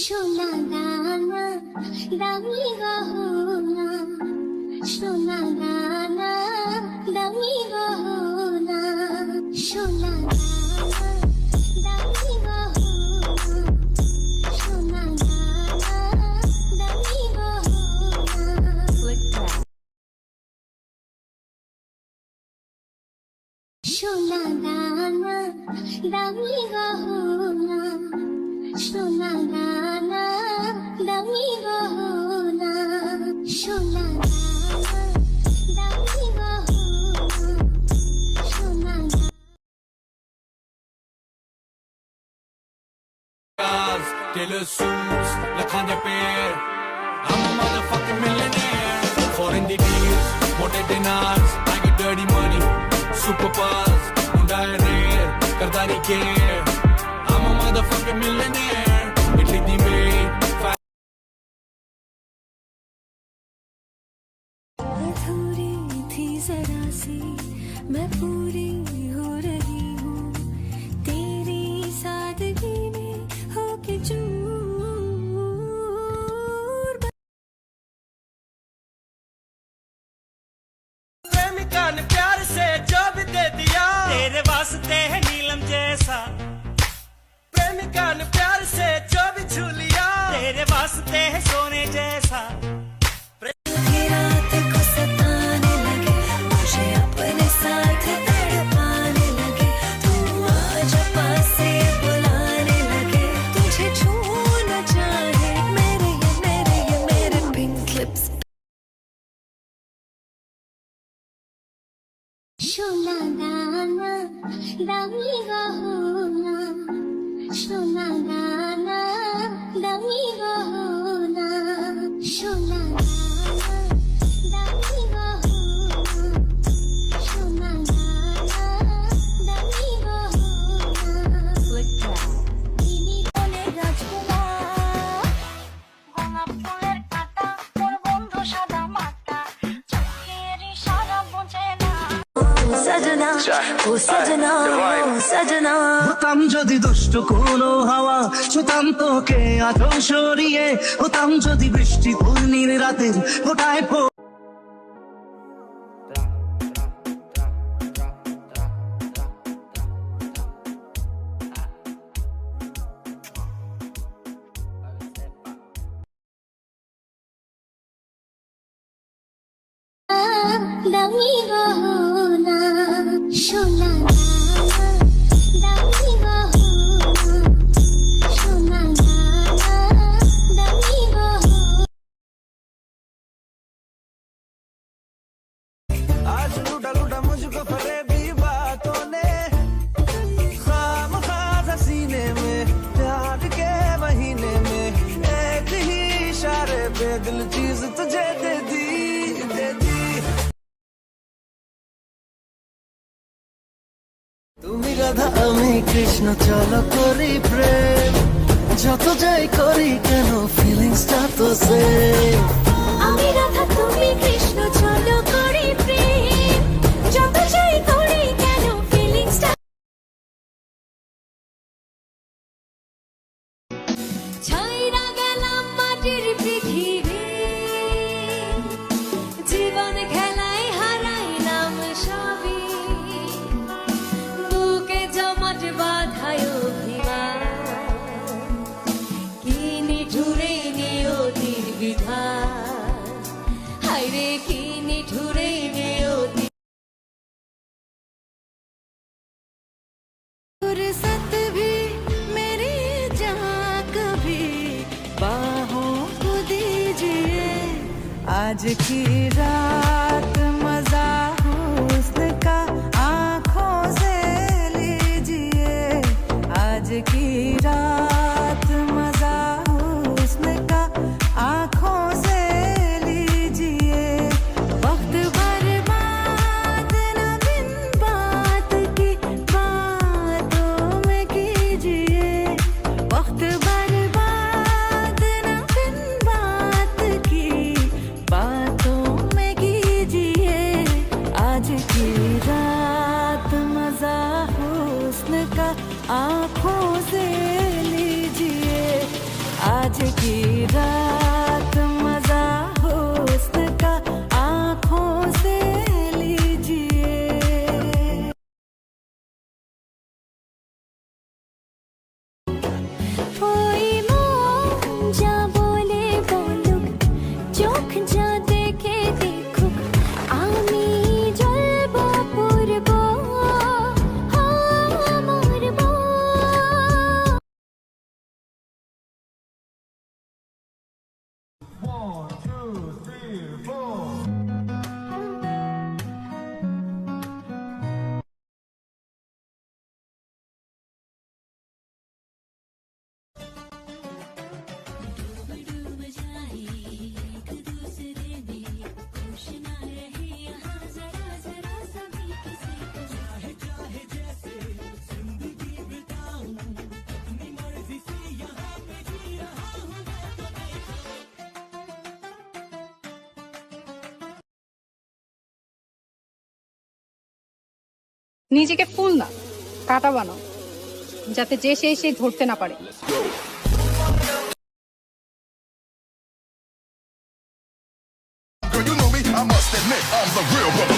সোনা দানা দামি গহনা, সোনা দানা দামি গহনা, সোনা দানা দামি গহনা, সোনা দানা দামি গহনা। সোনা দানা দামি গহনা, সোনা দানা দামি গহনা, সোনা দানা দামি গহনা, সোনা Taylor suits, lakhane pe I'm a motherfucking millionaire. Foreign the deals, motor dinars, I get dirty money, super buzz, Hyundai rare, karda nahi care. I'm a motherfucking millionaire. Italy the maid, अधूरी थी जरा सी मैं पूरी हो रही हूँ तेरी सादगी में होके चूर। प्रेमिका ने प्यार से जो भी दे दिया तेरे वास्ते है नीलम जैसा। प्रेमिका ने प्यार से जो भी छू लिया तेरे वास्ते है सोने जैसा। रात को सताने लगे मुझे अपने साथ तड़पाने लगे तू आज पास से बुलाने लगे तुझे छूना चाहे मेरे पिंक लिप्स। সোনা দানা দামি গহনা, সোনা দানা দামি গহনা, সোনা দানা দামি গহনা, সোনা দানা দামি গহনা। তিনি বলে রাজকুমার, গোলাপ ফুলের কাঁটা, ওর বন্ধু সাদা মাটা, চোখের ইশারা বোঝে না। सजना ओ सजना ओ सजना হতাম যদি দুষ্ট কোনো হাওয়া ছুতাম তোকে আলো সরিয়ে হতাম যদি বৃষ্টি পূর্ণির রাতের ফোটায় দামি গহনা, সোনা দামি গহনা, সোনা দামি গহনা। आज लूटा लूटा मुझको फरेबी बातों ने खामखा सीने में प्यार के महीने में एक ही इशारे पे दिल चीज तुझे दे दी दे दी। তুমি রাধা আমি কৃষ্ণ চলো করি প্রেম যত যাই করি কেন ফিলিংসটা তো সেম। আমি রাধা তুমি কৃষ্ণ চলো করি প্রেম যত যাই করি কেন ফিলিংসটা। ছাইরা গেলাম মাটির পৃথিবী জীবন খেলায় হারাইলাম সবই বুকে জমাট বাঁধায় অভিমান কি নিঠুরে নিয়তির বিধান হায়রে কি নিঠুরে নিয়তি। फुर्सत भी मेरी जहाँ कभी बाहों को दीजिए आज की रात मजा हुस्न का आँखों से लीजिए आज की रात मजा हुस्न का आँखों से लीजिए वक्त बर्बाद न बिन बात की बातों में कीजिए वक्त बर्बाद न बिन बात की बातों में कीजिए। आज की रात मजा हुस्न का आंखों से लीजिए ওই মন যা বলে বলুক, চোখ যা দেখে দেখুক, আমি জ্বলবো পুরবো, মরবো। নিজেকে ফুল না কাটা বানাও, যাতে যে সেই ধরতে না পারে। Girl, you know me, I must admit, I'm the real one.